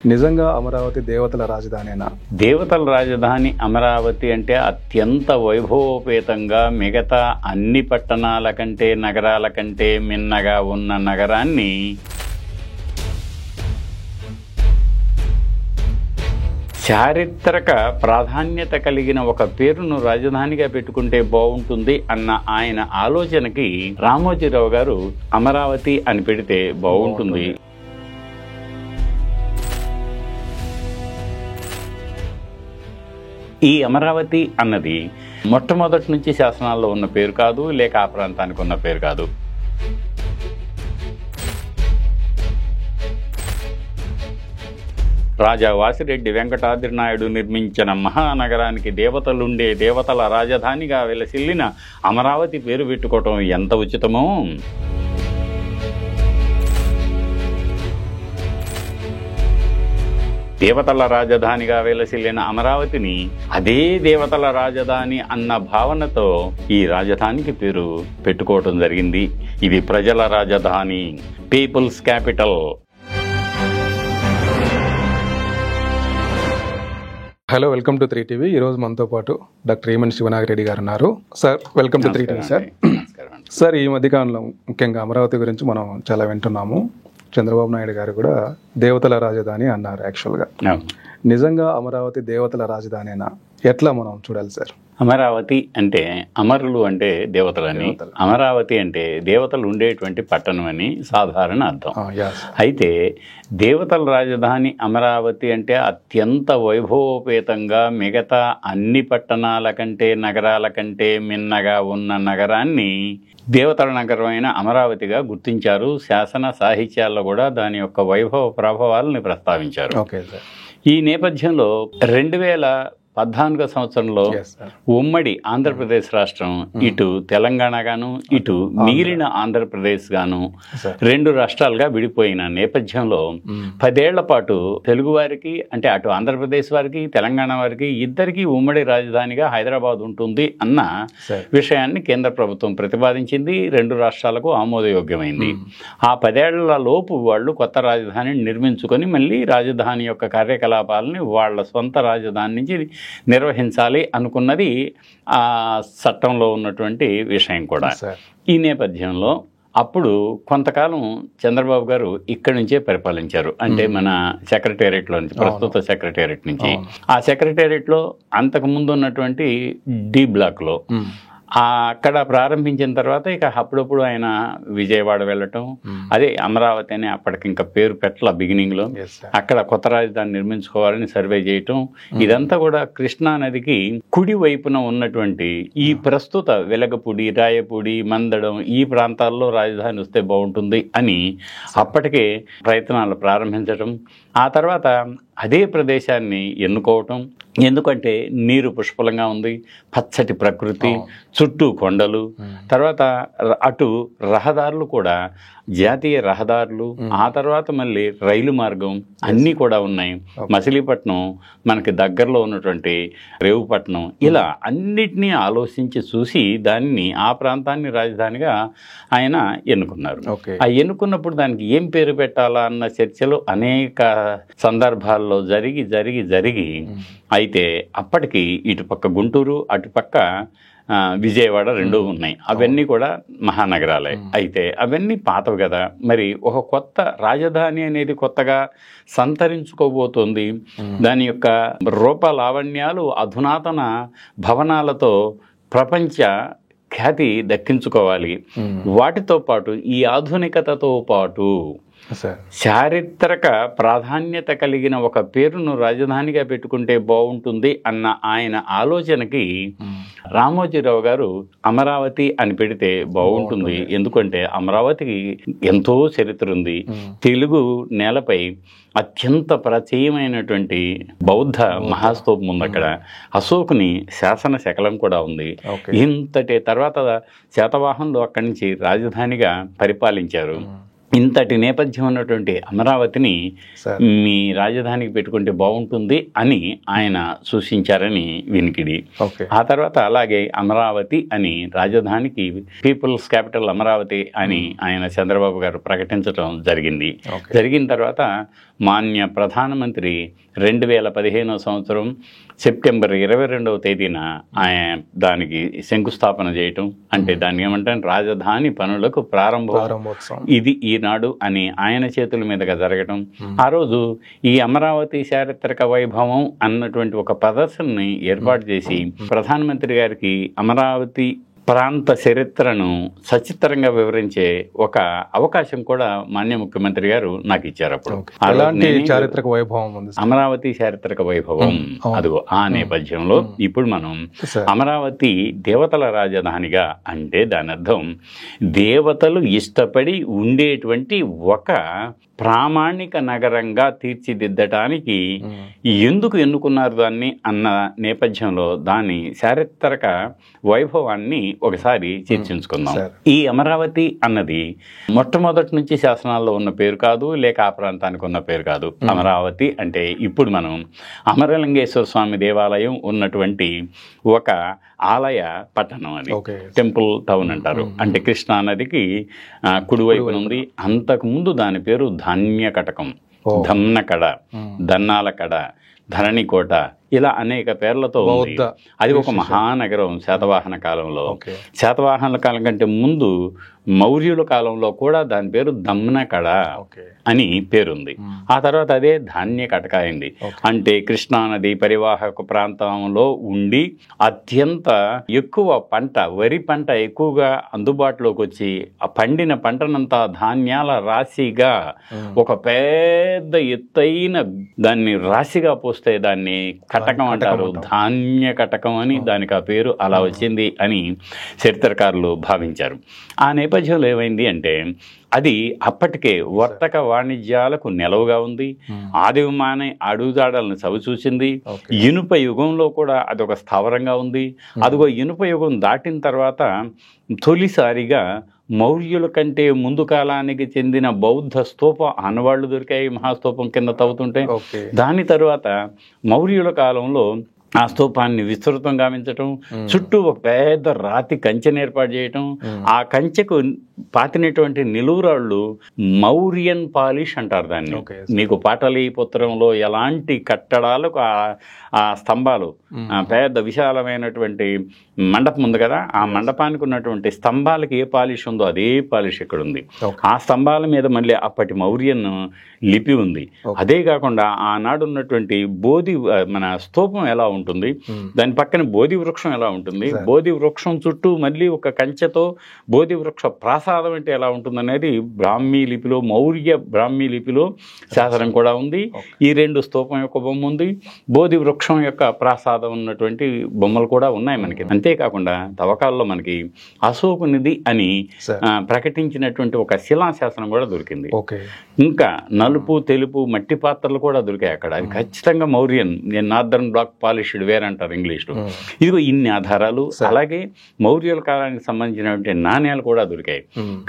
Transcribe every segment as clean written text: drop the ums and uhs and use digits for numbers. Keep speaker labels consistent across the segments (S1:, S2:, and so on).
S1: నిజంగా అమరావతి దేవతల రాజధానేనా?
S2: దేవతల రాజధాని అమరావతి అంటే అత్యంత వైభవోపేతంగా మిగతా అన్ని పట్టణాల కంటే నగరాల కంటే మిన్నగా ఉన్న నగరాన్ని చారిత్రక ప్రాధాన్యత కలిగిన ఒక పేరును రాజధానిగా పెట్టుకుంటే బాగుంటుంది అన్న ఆయన ఆలోచనకి రామోజీరావు గారు అమరావతి అని పెడితే బాగుంటుంది. ఈ అమరావతి అన్నది మొట్టమొదటి నుంచి శాసనాల్లో ఉన్న పేరు కాదు, లేక ఆ ప్రాంతానికి ఉన్న పేరు కాదు. రాజా వాసిరెడ్డి వెంకటాద్రి నాయుడు నిర్మించిన మహానగరానికి దేవతలుండే దేవతల రాజధానిగా వెలసిల్లిన అమరావతి పేరు పెట్టుకోవటం ఎంత ఉచితమో, దేవతల రాజధానిగా వెలసిల్లిన అమరావతిని అదే దేవతల రాజధాని అన్న భావనతో ఈ రాజధానికి పేరు పెట్టుకోవటం జరిగింది. ఇది ప్రజల రాజధాని, peoples capital.
S1: Hello, welcome to 3TV. ఈరోజు మనతో పాటు డాక్టర్ ఈమన్ శివనాగిరెడ్డి గారు ఉన్నారు. Sir, welcome to 3TV. Sir, ఈ మధ్యకాలంలో ముఖ్యంగా అమరావతి గురించి మనం చాలా వింటున్నాము. చంద్రబాబు నాయుడు గారు కూడా దేవతల రాజధాని అన్నారు. యాక్చువల్గా నిజంగా అమరావతి దేవతల రాజధానేనా? ఎట్లా మనం చూడాలి సార్?
S2: అమరావతి అంటే అమరులు అంటే దేవతలని, అమరావతి అంటే దేవతలు ఉండేటువంటి పట్టణం అని సాధారణ అర్థం. అయితే దేవతల రాజధాని అమరావతి అంటే అత్యంత వైభవోపేతంగా మిగతా అన్ని పట్టణాల కంటే నగరాల కంటే మిన్నగా ఉన్న నగరాన్ని దేవతల నగరమైన అమరావతిగా గుర్తించారు. శాసన సాహిత్యాల్లో కూడా దాని యొక్క వైభవ ప్రభావాలని ప్రస్తావించారు. ఈ నేపథ్యంలో 2014 సంవత్సరంలో ఉమ్మడి ఆంధ్రప్రదేశ్ రాష్ట్రం ఇటు తెలంగాణ గాను ఇటు మిగిలిన ఆంధ్రప్రదేశ్ గాను రెండు రాష్ట్రాలుగా విడిపోయిన నేపథ్యంలో 10 ఏళ్ల పాటు తెలుగు వారికి అంటే అటు ఆంధ్రప్రదేశ్ వారికి తెలంగాణ వారికి ఇద్దరికీ ఉమ్మడి రాజధానిగా హైదరాబాద్ ఉంటుంది అన్న విషయాన్ని కేంద్ర ప్రభుత్వం ప్రతిపాదించింది. రెండు రాష్ట్రాలకు ఆమోదయోగ్యమైంది. ఆ 10 ఏళ్ల లోపు వాళ్ళు కొత్త రాజధానిని నిర్మించుకొని మళ్ళీ రాజధాని యొక్క కార్యకలాపాలని వాళ్ళ సొంత రాజధాని నుంచి నిర్వహించాలి అనుకున్నది ఆ చట్టంలో ఉన్నటువంటి విషయం కూడా. ఈ నేపథ్యంలో అప్పుడు కొంతకాలం చంద్రబాబు గారు ఇక్కడి నుంచే పరిపాలించారు. అంటే మన సెక్రటేరియట్లో నుంచి, ప్రస్తుత సెక్రటేరియట్ నుంచి. ఆ సెక్రటేరియట్లో అంతకుముందు ఉన్నటువంటి డి బ్లాక్లో అక్కడ ప్రారంభించిన తర్వాత ఇక అప్పుడప్పుడు ఆయన విజయవాడ వెళ్ళటం, అదే అమరావతి అని అప్పటికి ఇంకా పేరు పెట్టల బిగినింగ్లో, అక్కడ కొత్త రాజధాని నిర్మించుకోవాలని సర్వే చేయటం. ఇదంతా కూడా కృష్ణా నదికి కుడి వైపున ఉన్నటువంటి ఈ ప్రస్తుత వెలగపూడి, రాయపూడి, మందడం ఈ ప్రాంతాల్లో రాజధాని వస్తే బాగుంటుంది అని అప్పటికే ప్రయత్నాలు ప్రారంభించటం. ఆ తర్వాత అదే ప్రదేశాన్ని ఎన్నుకోవటం. ఎందుకంటే నీరు పుష్కలంగా ఉంది, పచ్చటి ప్రకృతి, చుట్టూ కొండలు, తర్వాత అటు రహదారులు కూడా జాతీయ రహదారులు, ఆ తర్వాత మళ్ళీ రైలు మార్గం అన్నీ కూడా ఉన్నాయి. మచిలీపట్నం మనకి దగ్గరలో ఉన్నటువంటి రేవుపట్నం, ఇలా అన్నిటినీ ఆలోచించి చూసి దాన్ని ఆ ప్రాంతాన్ని రాజధానిగా ఆయన ఎన్నుకున్నారు. ఆ ఎన్నుకున్నప్పుడు దానికి ఏం పేరు పెట్టాలా అన్న చర్చలు అనేక సందర్భాల్లో జరిగి అయితే అప్పటికి ఇటుపక్క గుంటూరు, అటుపక్క విజయవాడ రెండు ఉన్నాయి. అవన్నీ కూడా మహానగరాలే. అయితే అవన్నీ పాతవి కదా, మరి ఒక కొత్త రాజధాని అనేది కొత్తగా సంతరించుకోబోతోంది. దాని యొక్క రూప లావణ్యాలు అధునాతన భవనాలతో ప్రపంచ ఖ్యాతి దక్కించుకోవాలి. వాటితో పాటు ఈ ఆధునికతతో పాటు చారిత్రక ప్రాధాన్యత కలిగిన ఒక పేరును రాజధానిగా పెట్టుకుంటే బాగుంటుంది అన్న ఆయన ఆలోచనకి రామోజీరావు గారు అమరావతి అని పెడితే బాగుంటుంది. ఎందుకంటే అమరావతికి ఎంతో చరిత్ర ఉంది. తెలుగు నేలపై అత్యంత ప్రాచీనమైనటువంటి బౌద్ధ మహాస్తూపం ఉంది. అక్కడ అశోకుని శాసన శకలం కూడా ఉంది. ఇంతటి తర్వాత శాతవాహనులు అక్కడి నుంచి రాజధానిగా పరిపాలించారు. ఇంతటి నేపథ్యం ఉన్నటువంటి అమరావతిని మీ రాజధానికి పెట్టుకుంటే బాగుంటుంది అని ఆయన సూచించారని వినికిడి. ఆ తర్వాత అలాగే అమరావతి అని రాజధానికి పీపుల్స్ క్యాపిటల్ అమరావతి అని ఆయన చంద్రబాబు గారు ప్రకటించడం జరిగింది. జరిగిన తర్వాత మాన్య ప్రధానమంత్రి 2015 సంవత్సరం సెప్టెంబర్ 22వ తేదీన ఆయన దానికి శంకుస్థాపన చేయటం, అంటే దాన్ని ఏమంటారు, రాజధాని పనులకు ప్రారంభోత్సవం ఇది ఈనాడు అని ఆయన చేతుల మీదుగా జరగటం. ఆ రోజు ఈ అమరావతి చారిత్రక వైభవం అన్నటువంటి ఒక ప్రదర్శనని ఏర్పాటు చేసి ప్రధానమంత్రి గారికి అమరావతి ప్రాంత చరిత్రను సచిత్రంగా వివరించే ఒక అవకాశం కూడా మాన్య ముఖ్యమంత్రి గారు నాకు ఇచ్చారు. అప్పుడు
S1: చారిత్రక వైభవం ఉంది,
S2: అమరావతి చారిత్రక వైభవం. అదిగో ఆ నేపథ్యంలో ఇప్పుడు మనం అమరావతి దేవతల రాజధానిగా, అంటే దాని అర్థం దేవతలు ఇష్టపడి ఉండేటువంటి ఒక ప్రామాణిక నగరంగా తీర్చిదిద్దటానికి ఎందుకు ఎన్నుకున్నారు దాన్ని అన్న నేపథ్యంలో దాని చారిత్రక వైభవాన్ని ఒకసారి చర్చించుకుందాం. ఈ అమరావతి అన్నది మొట్టమొదటి నుంచి శాసనాల్లో ఉన్న పేరు కాదు, లేక ఆ ప్రాంతానికి ఉన్న పేరు కాదు. అమరావతి అంటే ఇప్పుడు మనం అమరలింగేశ్వర స్వామి దేవాలయం ఉన్నటువంటి ఒక ఆలయ పట్టణం, అది టెంపుల్ టౌన్ అంటారు. అంటే కృష్ణా నదికి కుడివైపున ఉంది. అంతకుముందు దాని పేరు ధాన్యకటకం, ధమ్నకడ, దన్నాలకడ, ధరణికోట, ఇలా అనేక పేర్లతో ఉంది. అది ఒక మహానగరం శాతవాహన కాలంలో. శాతవాహనుల కాలం కంటే ముందు మౌర్యుల కాలంలో కూడా దాని పేరు దమ్నకడ అని పేరుంది. ఆ తర్వాత అదే ధాన్యకటక అయింది. అంటే కృష్ణానది పరివాహక ప్రాంతంలో ఉండి అత్యంత ఎక్కువ పంట, వరి పంట ఎక్కువగా అందుబాటులోకి వచ్చి ఆ పండిన పంటనంతా ధాన్యాల రాశిగా ఒక పెద్ద ఎత్తైన దాన్ని రాశిగా పోస్తే దాన్ని కటకం అంటారు. ధాన్య కటకం అని దానికి ఆ పేరు అలా వచ్చింది అని చరిత్రకారులు భావించారు. ఆ నేపథ్యంలో ఏమైంది అంటే అది అప్పటికే వర్తక వాణిజ్యాలకు నెలవుగా ఉంది. ఆదిమానే అడుగుజాడలను చవిచూసింది. ఇనుప యుగంలో కూడా అదొక స్థావరంగా ఉంది. అదిగో ఇనుప యుగం దాటిన తర్వాత తొలిసారిగా మౌర్యుల కంటే ముందు కాలానికి చెందిన బౌద్ధ స్తూప ఆనవాళ్లు దొరికాయి మహాస్తూపం కింద తవ్వుతుంటే. దాని తర్వాత మౌర్యుల కాలంలో ఆ స్తూపాన్ని విస్తృతం గావించటం, చుట్టూ ఒక పెద్ద రాతి కంచెను ఏర్పాటు చేయటం, ఆ కంచెకు పాతినటువంటి నిలువురాళ్ళు మౌర్యన్ పాలిష్ అంటారు దాన్ని. మీకు పాటలీపుత్రంలో ఎలాంటి కట్టడాలకు ఆ స్తంభాలు, పెద్ద విశాలమైనటువంటి మండపం ఉంది కదా, ఆ మండపానికి ఉన్నటువంటి స్తంభాలకి ఏ పాలిష్ ఉందో అదే పాలిష్ ఇక్కడ ఉంది. ఆ స్తంభాల మీద మళ్ళీ అప్పటి మౌర్యన్ లిపి ఉంది. అదే కాకుండా ఆనాడు ఉన్నటువంటి బోధి మన స్తూపం ఎలా ఉంటుంది, దాని పక్కన బోధి వృక్షం ఎలా ఉంటుంది, బోధి వృక్షం చుట్టూ మళ్ళీ ఒక కంచెతో బోధి వృక్ష ప్రాసాదం అంటే ఎలా ఉంటుంది అనేది బ్రాహ్మీ లిపిలో, మౌర్య బ్రాహ్మీ లిపిలో శాసనం కూడా ఉంది. ఈ రెండు స్తూపం యొక్క బొమ్మ ఉంది, బోధి వృక్షం యొక్క ప్రాసాదం ఉన్నటువంటి బొమ్మలు కూడా ఉన్నాయి మనకి. అంతేకాకుండా తవ్వకాల్లో మనకి అశోకునిది అని ప్రకటించినటువంటి ఒక శిలాశాసనం కూడా దొరికింది. ఇంకా నలుపు తెలుపు మట్టి పాత్రలు కూడా దొరికాయి అక్కడ. అది ఖచ్చితంగా Mauryan, northern black polished ware అంటారు ఇంగ్లీష్లో. ఇదిగో ఇన్ని ఆధారాలు. అలాగే మౌర్యుల కాలానికి సంబంధించినటువంటి నాణ్యాలు కూడా దొరికాయి.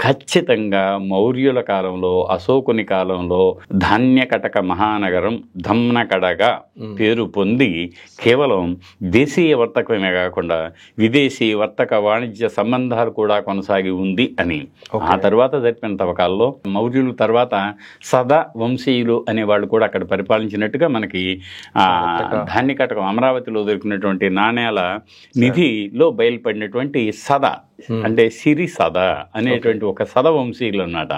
S2: ఖచ్చితంగా మౌర్యుల కాలంలో, అశోకుని కాలంలో ధాన్యకటక మహానగరం ధమ్నకడగా పేరు పొంది కేవలం దేశీయ వర్తకమే కాకుండా విదేశీ వర్తక వాణిజ్య సంబంధాలు కూడా కొనసాగి ఉంది అని. ఆ తర్వాత జరిపిన తవ్వకాల్లో మౌర్యుల తర్వాత సదా వంశీయులు అనే వాళ్ళు కూడా అక్కడ పరిపాలించినట్టుగా మనకి ధాన్యకటకం అమరావతిలో దొరికినటువంటి నాణ్యాల నిధిలో బయలుపడినటువంటి సద అంటే సిరి సద అనేటువంటి ఒక సద వంశీయులు అన్నమాట.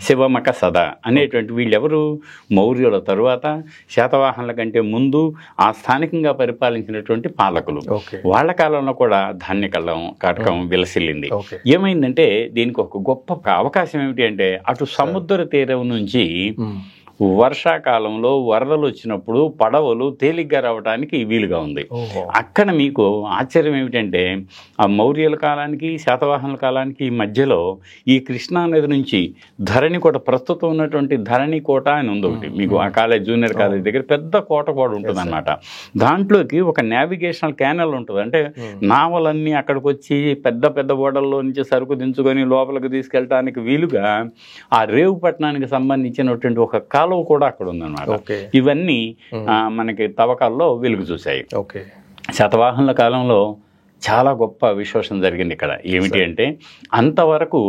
S2: శివమక సద అనేటువంటి వీళ్ళెవరు మౌర్యుల తరువాత శాతవాహనుల కంటే ముందు ఆ స్థానికంగా పరిపాలించినటువంటి పాలకులు. వాళ్ళ కాలంలో కూడా ధాన్యకటకం విలసిల్లింది. ఏమైందంటే దీనికి ఒక గొప్ప అవకాశం ఏమిటి అంటే అటు సముద్ర తీరం నుంచి వర్షాకాలంలో వరదలు వచ్చినప్పుడు పడవలు తేలిగ్గా రావడానికి వీలుగా ఉంది. అక్కడ మీకు ఆశ్చర్యం ఏమిటంటే ఆ మౌర్యుల కాలానికి శాతవాహనుల కాలానికి మధ్యలో ఈ కృష్ణానది నుంచి ధరణికోట, ప్రస్తుతం ఉన్నటువంటి ధరణికోట అని ఉంది ఒకటి, మీకు ఆ కాలేజ్ జూనియర్ కాలేజ్ దగ్గర పెద్ద కోట కూడా ఉంటుంది అన్నమాట. దాంట్లోకి ఒక నావిగేషనల్ క్యానల్ ఉంటుంది. అంటే నావలన్నీ అక్కడికి వచ్చి పెద్ద పెద్ద ఓడల్లో నుంచి సరుకు దించుకొని లోపలికి తీసుకెళ్ళడానికి వీలుగా ఆ రేవుపట్నానికి సంబంధించినటువంటి ఒక కాలువ కూడా అక్కడ ఉందన్నమాట. ఇవన్నీ మనకి తవ్వకాల్లో వెలుగు చూశాయి. శాతవాహనుల కాలంలో చాలా గొప్ప విశేషం జరిగింది ఇక్కడ. ఏమిటి అంటే, అంతవరకు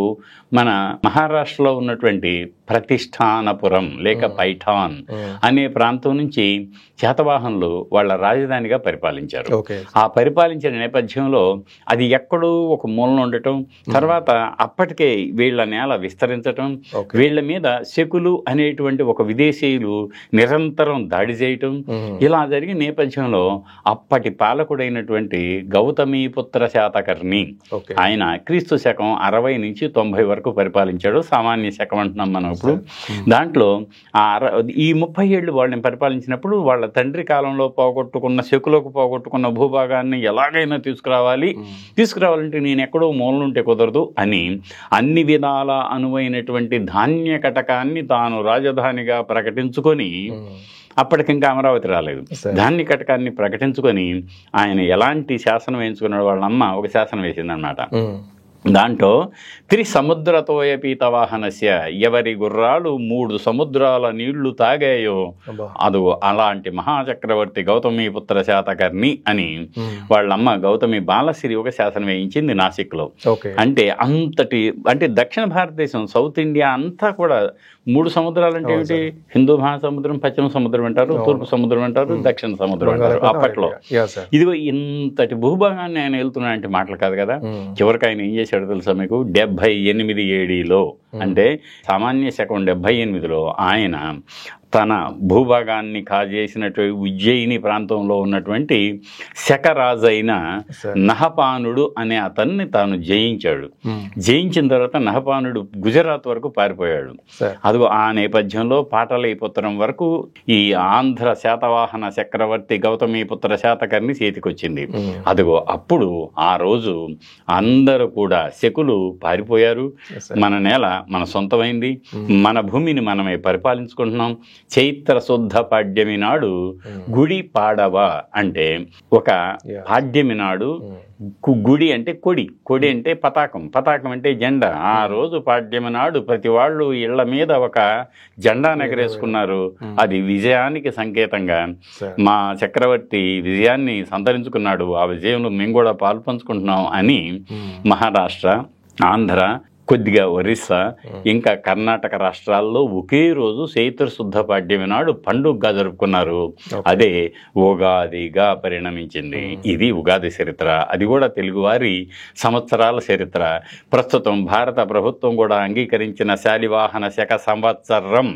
S2: మన మహారాష్ట్రలో ఉన్నటువంటి ప్రతిష్టానపురం లేక పైఠాన్ అనే ప్రాంతం నుంచి శాతవాహనులు వాళ్ళ రాజధానిగా పరిపాలించారు. ఆ పరిపాలించిన నేపథ్యంలో అది ఎక్కడో ఒక మూలన ఉండటం, తర్వాత అప్పటికే వీళ్ళ నేల విస్తరించటం, వీళ్ళ మీద శకులు అనేటువంటి ఒక విదేశీయులు నిరంతరం దాడి చేయటం, ఇలా జరిగిన నేపథ్యంలో అప్పటి పాలకుడైనటువంటి గౌతమీపుత్ర శాతకర్ణి, ఆయన క్రీస్తు శకం 60 నుంచి 90 వరకు పరిపాలించాడు. సామాన్య శకం అంటున్నాం మనం ఇప్పుడు. దాంట్లో ఈ 30 ఏళ్ళు వాళ్ళని పరిపాలించినప్పుడు వాళ్ళ తండ్రి కాలంలో పోగొట్టుకున్న, శకులకు పోగొట్టుకున్న భూభాగాన్ని ఎలాగైనా తీసుకురావాలంటే నేను ఎక్కడో మూలనుంటే కుదరదు అని అన్ని విధాల అనువైనటువంటి ధాన్య కటకాన్ని తాను రాజధానిగా ప్రకటించుకొని, అప్పటికింకా అమరావతి రాలేదు, ధాన్య కటకాన్ని ప్రకటించుకొని ఆయన ఎలాంటి శాసనం వేయించుకున్నాడు, వాళ్ళ అమ్మ ఒక శాసనం వేసిందనమాట. దాంట్లో త్రిసముద్రతోయ పీతవాహనస్య, ఎవరి గుర్రాలు 3 సముద్రాల నీళ్లు తాగాయో అది అలాంటి మహాచక్రవర్తి గౌతమీపుత్ర శాతకర్ణి అని వాళ్ళమ్మ గౌతమి బాలశ్రీ ఒక శాసనం వేయించింది నాసిక్లో. అంటే దక్షిణ భారతదేశం, సౌత్ ఇండియా అంతా కూడా 3 సముద్రాలు అంటే ఏమిటి? హిందూ మహాసముద్రం, పశ్చిమ సముద్రం అంటారు, తూర్పు సముద్రం అంటారు, దక్షిణ సముద్రం అంటారు అప్పట్లో. ఇదిగో ఇంతటి భూభాగాన్ని ఆయన వెళ్తున్నాడంటే మాటలు కాదు కదా. చివరికి ఆయన ఏం చేశాడు తెలుసా మీకు? 78 ఏడీలో, అంటే సామాన్య శకం 78లో ఆయన తన భూభాగాన్ని కాజేసినటువంటి ఉజ్జయిని ప్రాంతంలో ఉన్నటువంటి శకరాజైన నహపానుడు అనే అతన్ని తాను జయించాడు. జయించిన తర్వాత నహపానుడు గుజరాత్ వరకు పారిపోయాడు. అదిగో ఆ నేపథ్యంలో పాటలీపుత్రం వరకు ఈ ఆంధ్ర శాతవాహన చక్రవర్తి గౌతమీపుత్ర శాతకర్ణి చేతికొచ్చింది. అదిగో అప్పుడు ఆ రోజు అందరూ కూడా శకులు పారిపోయారు. మన నేల మన సొంతమైంది, మన భూమిని మనమే పరిపాలించుకుంటున్నాం. చైత్ర శుద్ధ పాడ్యమి నాడు గుడి పాడవ అంటే ఒక పాడ్యమి నాడు, గుడి అంటే కొడి అంటే పతాకం అంటే జెండా. ఆ రోజు పాడ్యమి నాడు ప్రతి వాళ్ళు ఇళ్ల మీద ఒక జెండా ఎగరేసుకున్నారు. అది విజయానికి సంకేతంగా మా చక్రవర్తి విజయాన్ని సంతరించుకున్నాడు, ఆ విజయంలో మేము కూడా పాలు పంచుకుంటున్నాం అని మహారాష్ట్ర, ఆంధ్ర, కొద్దిగా ఒరిస్సా, ఇంకా కర్ణాటక రాష్ట్రాల్లో ఒకే రోజు చైత్ర శుద్ధ పాడ్యమి నాడు పండుగగా జరుపుకున్నారు. అదే ఉగాదిగా పరిణమించింది. ఇది ఉగాది చరిత్ర. అది కూడా తెలుగువారి సంవత్సరాల చరిత్ర. ప్రస్తుతం భారత ప్రభుత్వం కూడా అంగీకరించిన శాలివాహన శక సంవత్సరం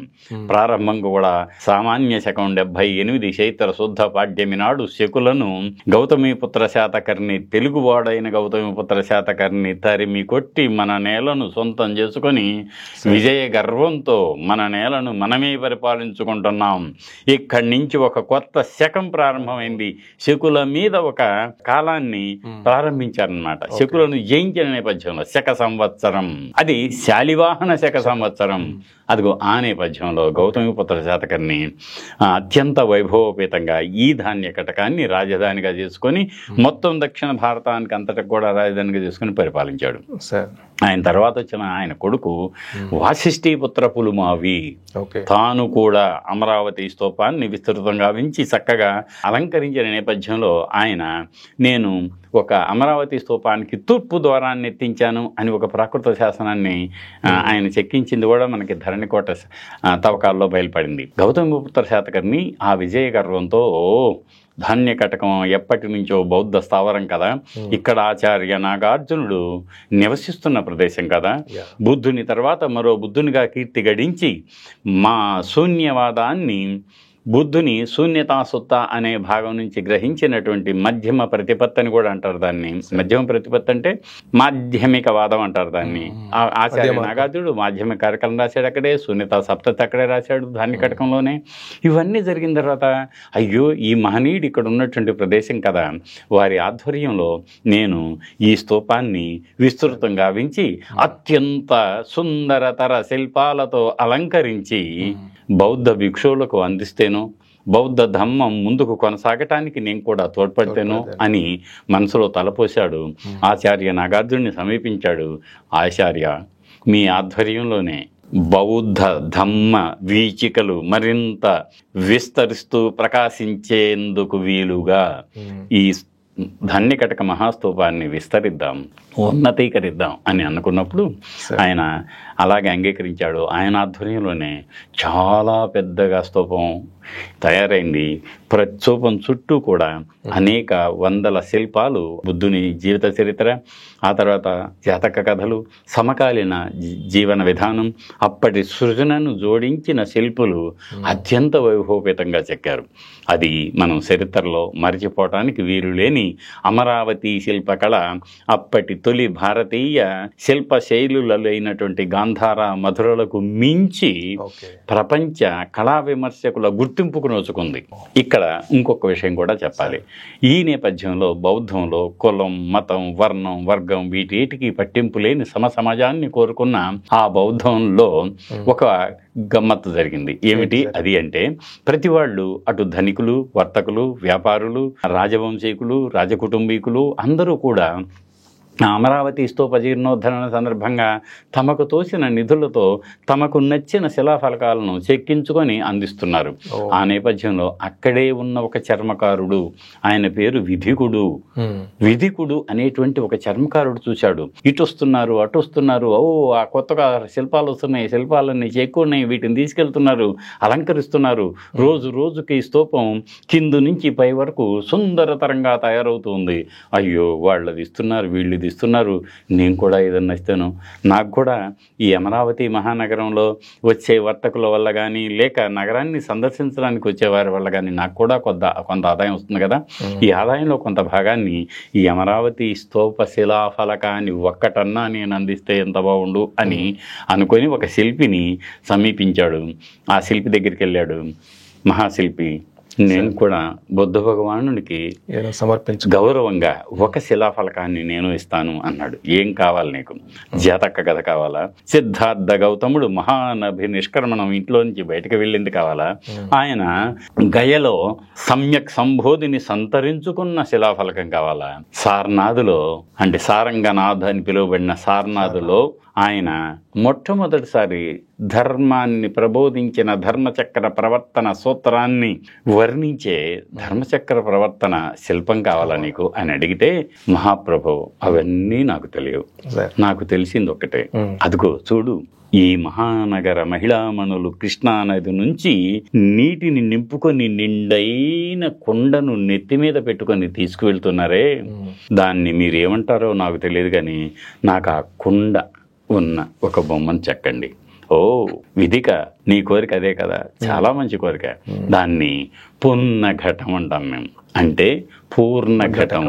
S2: ప్రారంభం కూడా సామాన్య శకం 78 చైత్ర శుద్ధ పాడ్యమి నాడు శకులను గౌతమీపుత్ర శాతకర్ణి, తెలుగువాడైన గౌతమీపుత్ర శాతకర్ణి తరిమి కొట్టి మన నేలను సొంతం చేసుకొని విజయ గర్వంతో మన నేలను మనమే పరిపాలించుకుంటున్నాం. ఇక్కడి నుంచి ఒక కొత్త శకం ప్రారంభమైంది. శకుల మీద ఒక కాలాన్ని ప్రారంభించారనమాట. శకులను జయించిన నేపథ్యంలో శక సంవత్సరం, అది శాలివాహన శక సంవత్సరం. అదిగో ఆ నేపథ్యంలో గౌతమీపుత్ర శాతకర్ణి అత్యంత వైభవోపేతంగా ఈ ధాన్య కటకాన్ని రాజధానిగా చేసుకొని మొత్తం దక్షిణ భారతానికి అంతటా కూడా రాజధానిగా చేసుకుని పరిపాలించాడు. ఆయన తర్వాత వచ్చిన ఆయన కొడుకు వాసిష్ఠీపుత్ర పులుమావి తాను కూడా అమరావతి స్తూపాన్ని విస్తృతంగా వించి చక్కగా అలంకరించిన నేపథ్యంలో ఆయన, నేను ఒక అమరావతి స్తూపానికి తూర్పు ద్వారాన్ని ఎత్తించాను అని ఒక ప్రాకృత శాసనాన్ని ఆయన చెక్కించింది కూడా మనకి ధరణికోట తవ్వకాల్లో బయలుపడింది. గౌతమీపుత్ర శాతకర్ణి ఆ విజయ గర్వంతో ధాన్య కటకం ఎప్పటి నుంచో బౌద్ధ స్థావరం కదా, ఇక్కడ ఆచార్య నాగార్జునుడు నివసిస్తున్న ప్రదేశం కదా, బుద్ధుని తర్వాత మరో బుద్ధునిగా కీర్తి గడించి మా శూన్యవాదాన్ని, బుద్ధుని శూన్యతాసుత్త అనే భాగం నుంచి గ్రహించినటువంటి మధ్యమ ప్రతిపత్తి అని కూడా అంటారు దాన్ని. మధ్యమ ప్రతిపత్తి అంటే మాధ్యమికవాదం అంటారు దాన్ని. ఆచార్య నాగార్జునుడు మాధ్యమిక కార్యక్రమం రాశాడు అక్కడే, శూన్యతా సప్తతి అక్కడే రాశాడు ధాన్య కటకంలోనే. ఇవన్నీ జరిగిన తర్వాత అయ్యో ఈ మహనీయుడు ఇక్కడ ఉన్నటువంటి ప్రదేశం కదా, వారి ఆధ్వర్యంలో నేను ఈ స్తూపాన్ని విస్తృతంగా వించి అత్యంత సుందరతర శిల్పాలతో అలంకరించి బౌద్ధ భిక్షువులకు అందిస్తేను, బౌద్ధ ధమ్మం ముందుకు కొనసాగటానికి నేను కూడా తోడ్పడితేను అని మనసులో తలపోశాడు. ఆచార్య నాగార్జునుని సమీపించాడు. ఆచార్య, మీ ఆధ్వర్యంలోనే బౌద్ధ ధమ్మ వీచికలు మరింత విస్తరిస్తూ ప్రకాశించేందుకు వీలుగా ఈ ధన్యకటక మహాస్తూపాన్ని విస్తరిద్దాం, ఉన్నతీకరిద్దాం అని అనుకున్నప్పుడు ఆయన అలాగే అంగీకరించాడు. ఆయన ఆధ్వర్యంలోనే చాలా పెద్దగా స్తూపం తయారైంది. ప్రతి స్తూపం చుట్టూ కూడా అనేక వందల శిల్పాలు, బుద్ధుని జీవిత చరిత్ర, ఆ తర్వాత జాతక కథలు, సమకాలీన జీవన విధానం, అప్పటి సృజనను జోడించిన శిల్పులు అత్యంత వైభవపేతంగా చెక్కారు. అది మనం చరిత్రలో మరిచిపోవటానికి వీలు లేని అమరావతి శిల్పకళ అప్పటి తొలి భారతీయ శిల్ప శైలులలో అయినటువంటి గాంధార, మధురలకు మించి ప్రపంచ కళా విమర్శకుల గుర్తింపుకు నోచుకుంది. ఇక్కడ ఇంకొక విషయం కూడా చెప్పాలి. ఈ నేపథ్యంలో బౌద్ధంలో కులం, మతం, వర్ణం, వర్గం వీటికి పట్టింపు లేని సమాజాన్ని కోరుకున్న ఆ బౌద్ధంలో ఒక గమ్మత్తు జరిగింది. ఏమిటి అది అంటే, ప్రతి వాళ్ళు అటు ధనికులు, వర్తకులు, వ్యాపారులు, రాజవంశీకులు, రాజకుటుంబీకులు అందరూ కూడా అమరావతి స్తూప జీర్ణోద్ధరణ సందర్భంగా తమకు తోసిన నిధులతో తమకు నచ్చిన శిలాఫలకాలను చెక్కించుకొని అందిస్తున్నారు. ఆ నేపథ్యంలో అక్కడే ఉన్న ఒక చర్మకారుడు, ఆయన పేరు విధికుడు. విధికుడు అనేటువంటి ఒక చర్మకారుడు చూశాడు. ఇటు వస్తున్నారు, అటు వస్తున్నారు, ఆ కొత్తగా శిల్పాలు వస్తున్నాయి, శిల్పాలన్నీ చెక్కున్నాయి, వీటిని తీసుకెళ్తున్నారు, అలంకరిస్తున్నారు. రోజు రోజుకి స్తూపం కిందు నుంచి పై వరకు సుందరతరంగా తయారవుతుంది. అయ్యో, వాళ్ళది ఇస్తున్నారు, వీళ్ళు ఇస్తున్నారు, నేను కూడా ఏదన్నా ఇస్తాను. నాకు కూడా ఈ అమరావతి మహానగరంలో వచ్చే వర్తకుల వల్ల కానీ, లేక నగరాన్ని సందర్శించడానికి వచ్చే వారి వల్ల కానీ నాకు కూడా కొంత ఆదాయం వస్తుంది కదా, ఈ ఆదాయంలో కొంత భాగాన్ని ఈ అమరావతి స్తూప శిలాఫలకాన్ని ఒక్కటన్నా నేను అందిస్తే ఎంత బాగుండు అని అనుకొని ఒక శిల్పిని సమీపించాడు. ఆ శిల్పి దగ్గరికి వెళ్ళాడు. మహాశిల్పి, నేను కూడా బుద్ధ భగవానునికి గౌరవంగా ఒక శిలాఫలకాన్ని నేను ఇస్తాను అన్నాడు. ఏం కావాలి నీకు? జాతక కథ కావాలా? సిద్ధార్థ గౌతముడు మహానభి నిష్క్రమణం ఇంట్లో నుంచి బయటకు వెళ్ళింది కావాలా? ఆయన గయలో సమ్యక్ సంబోధిని సంతరించుకున్న శిలాఫలకం కావాలా? సారనాథులో, అంటే సారంగనాథ్ అని పిలువబడిన సారనాథులో ఆయన మొట్టమొదటిసారి ధర్మాన్ని ప్రబోధించిన ధర్మచక్ర ప్రవర్తన సూత్రాన్ని వర్ణించే ధర్మచక్ర ప్రవర్తన శిల్పం కావాలా నీకు అని అడిగితే, మహాప్రభు అవన్నీ నాకు తెలియవు, నాకు తెలిసింది ఒకటే, అదిగో చూడు, ఈ మహానగర మహిళామణులు కృష్ణానది నుంచి నీటిని నింపుకొని నిండైన కుండను నెత్తి మీద పెట్టుకొని తీసుకువెళ్తున్నారే, దాన్ని మీరేమంటారో నాకు తెలియదు కానీ నాకు ఆ కుండ ఉన్న ఒక బొమ్మను చెక్కండి. ఓ విధిక, నీ కోరిక అదే కదా, చాలా మంచి కోరిక. దాన్ని పున్న ఘటం అంటాం మేము. అంటే పూర్ణ ఘటం,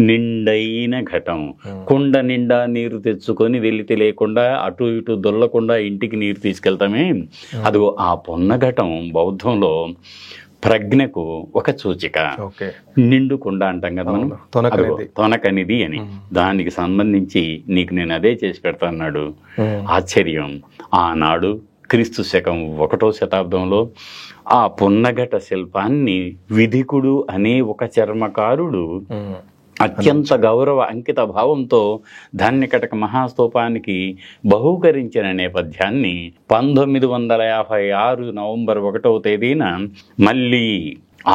S2: నిండైన ఘటం. కుండ నిండా నీరు తెచ్చుకొని వెలితి లేకుండా అటు ఇటు దొల్లకుండా ఇంటికి నీరు తీసుకెళ్తామే, అదిగో ఆ పున్న ఘటం బౌద్ధంలో ప్రజ్ఞకు ఒక సూచిక. నిండు కుండ అంటాం కదా మనం, తొనకనిది అని. దానికి సంబంధించి నీకు నేను అదే చేసి పెడతా అన్నాడు. ఆశ్చర్యం. ఆనాడు క్రీస్తు శకం 1వ శతాబ్దంలో ఆ పున్నఘట శిల్పాన్ని విధికుడు అనే ఒక చర్మకారుడు అత్యంత గౌరవ అంకిత భావంతో ధాన్యకటక మహాస్తూపానికి బహూకరించిన నేపథ్యాన్ని 1956 నవంబర్ 1వ తేదీన మళ్ళీ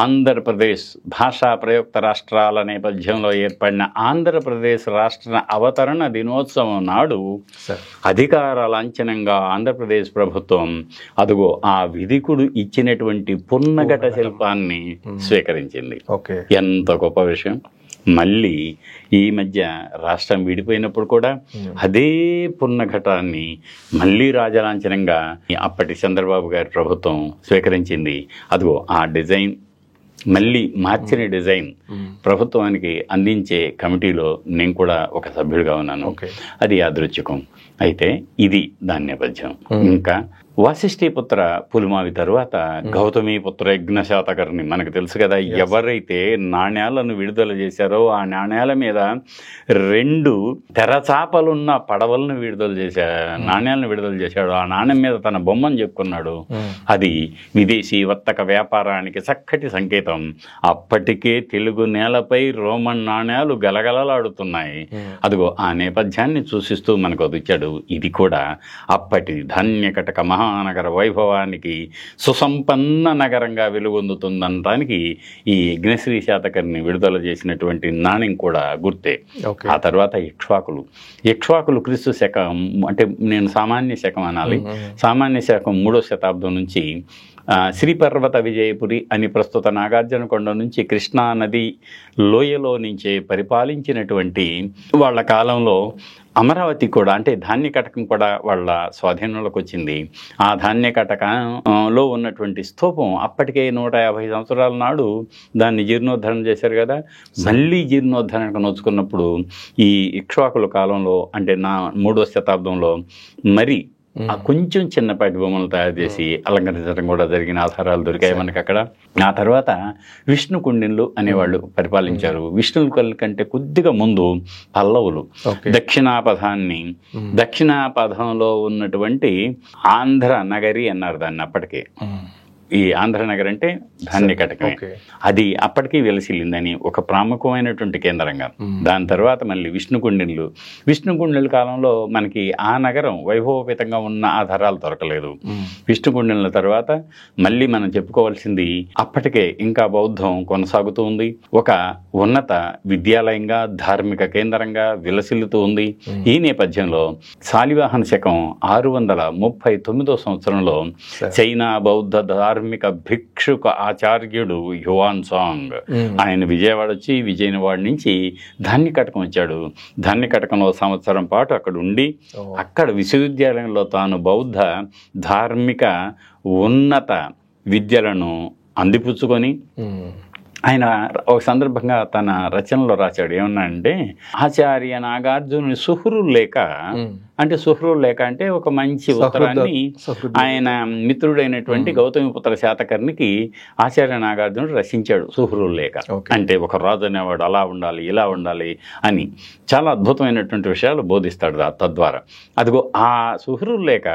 S2: ఆంధ్రప్రదేశ్ భాషా ప్రయుక్త రాష్ట్రాల నేపథ్యంలో ఏర్పడిన ఆంధ్రప్రదేశ్ రాష్ట్ర అవతరణ దినోత్సవం నాడు అధికార లాంఛనంగా ఆంధ్రప్రదేశ్ ప్రభుత్వం అదుగో ఆ విధికుడు ఇచ్చినటువంటి పున్నఘట శిల్పాన్ని స్వీకరించింది. ఎంత గొప్ప విషయం. మళ్ళీ ఈ మధ్య రాష్ట్రం విడిపోయినప్పుడు కూడా అదే పున్నఘటాన్ని మళ్ళీ రాజలాంఛనంగా అప్పటి చంద్రబాబు గారి ప్రభుత్వం స్వీకరించింది. అదిగో ఆ డిజైన్ మళ్ళీ మార్చిన డిజైన్ ప్రభుత్వానికి అందించే కమిటీలో నేను కూడా ఒక సభ్యుడిగా ఉన్నాను. అది యాదృచ్ఛికం. అయితే ఇది దాని నేపథ్యం. ఇంకా వాసిష్ఠీపుత్ర పులిమావి తరువాత గౌతమీపుత్ర యజ్ఞశాతకర్ణి మనకు తెలుసు కదా. ఎవరైతే నాణ్యాలను విడుదల చేశారో ఆ నాణ్యాల మీద 2 తెరచాపలున్న పడవలను నాణ్యాలను విడుదల చేశాడు. ఆ నాణ్యం మీద తన బొమ్మను చెప్పుకున్నాడు. అది విదేశీ వర్తక వ్యాపారానికి చక్కటి సంకేతం. అప్పటికే తెలుగు నేలపై రోమన్ నాణ్యాలు గలగలలాడుతున్నాయి. అదిగో ఆ నేపథ్యాన్ని సూచిస్తూ మనకు వదిలించాడు. ఇది కూడా అప్పటి ధాన్యకటక మహా మహానగర వైభవానికి సుసంపన్న నగరంగా వెలుగొందుతుందనడానికి ఈ యజ్ఞశ్రీ శాతకర్ణి విడుదల చేసినటువంటి నాణ్యం కూడా గుర్తే. ఆ తర్వాత ఇక్ష్వాకులు క్రీస్తు శకం అంటే నేను సామాన్య శకం అనాలి, సామాన్య శకం 3వ శతాబ్దం నుంచి శ్రీపర్వత విజయపురి అని ప్రస్తుత నాగార్జునకొండ నుంచి కృష్ణా నది లోయలో నుంచే పరిపాలించినటువంటి వాళ్ళ కాలంలో అమరావతి కూడా అంటే ధాన్య కటకం కూడా వాళ్ళ స్వాధీనంలోకి వచ్చింది. ఆ ధాన్య కటకంలో ఉన్నటువంటి స్తూపం అప్పటికే 150 సంవత్సరాల నాడు దాన్ని జీర్ణోద్ధరణ చేశారు కదా. మళ్ళీ జీర్ణోద్ధరణకు నోచుకున్నప్పుడు ఈ ఇక్ష్వాకుల కాలంలో అంటే 3వ శతాబ్దంలో మరి ఆ కొంచెం చిన్నపాటి బొమ్మలు తయారు చేసి అలంకరించడం కూడా జరిగిన ఆధారాలు దొరికాయి మనకి అక్కడ. ఆ తర్వాత విష్ణుకుండిన్లు అనేవాళ్ళు పరిపాలించారు. విష్ణుకుండిన్ల కంటే కొద్దిగా ముందు పల్లవులు దక్షిణాపథంలో ఉన్నటువంటి ఆంధ్ర నగరి అన్నారు దాన్ని అప్పటికే. ఈ ఆంధ్రనగర్ అంటే ధాన్య కటకమే, అది అప్పటికీ వెలసిల్లిందని ఒక ప్రాముఖ్యమైనటువంటి కేంద్రంగా. దాని తర్వాత మళ్ళీ విష్ణుకుండిన్ల కాలంలో మనకి ఆ నగరం వైభవపేతంగా ఉన్న ఆధారాలు దొరకలేదు. విష్ణుకుండిన్ల తర్వాత మళ్ళీ మనం చెప్పుకోవాల్సింది అప్పటికే ఇంకా బౌద్ధం కొనసాగుతూ ఉంది, ఒక ఉన్నత విద్యాలయంగా ధార్మిక కేంద్రంగా విలసిల్లుతూ ఉంది. ఈ నేపథ్యంలో శాలివాహన శకం 639వ సంవత్సరంలో చైనా బౌద్ధ ధార్మిక భిక్షుక ఆచార్యుడు హ్యువాన్ సాంగ్ ఆయన విజయవాడ వచ్చి విజయవాడ నుంచి ధాన్య కటకం వచ్చాడు. ధాన్య కటకంలో సంవత్సరం పాటు అక్కడ ఉండి అక్కడ విశ్వవిద్యాలయంలో తాను బౌద్ధ ధార్మిక ఉన్నత విద్యలను అందిపుచ్చుకొని ఆయన ఒక సందర్భంగా తన రచనలో రాశాడు. ఏమన్నా అంటే ఆచార్య నాగార్జునుని సుహృలు లేక అంటే ఒక మంచి ఉత్తరాన్ని ఆయన మిత్రుడైనటువంటి గౌతమిపుత్ర శాతకర్ణికి ఆచార్య నాగార్జునుడు రచించాడు. సుహృలు లేక అంటే ఒక రాజు అనేవాడు అలా ఉండాలి ఇలా ఉండాలి అని చాలా అద్భుతమైనటువంటి విషయాలు బోధిస్తాడు తద్వారా. అదిగో ఆ సుహృలు లేక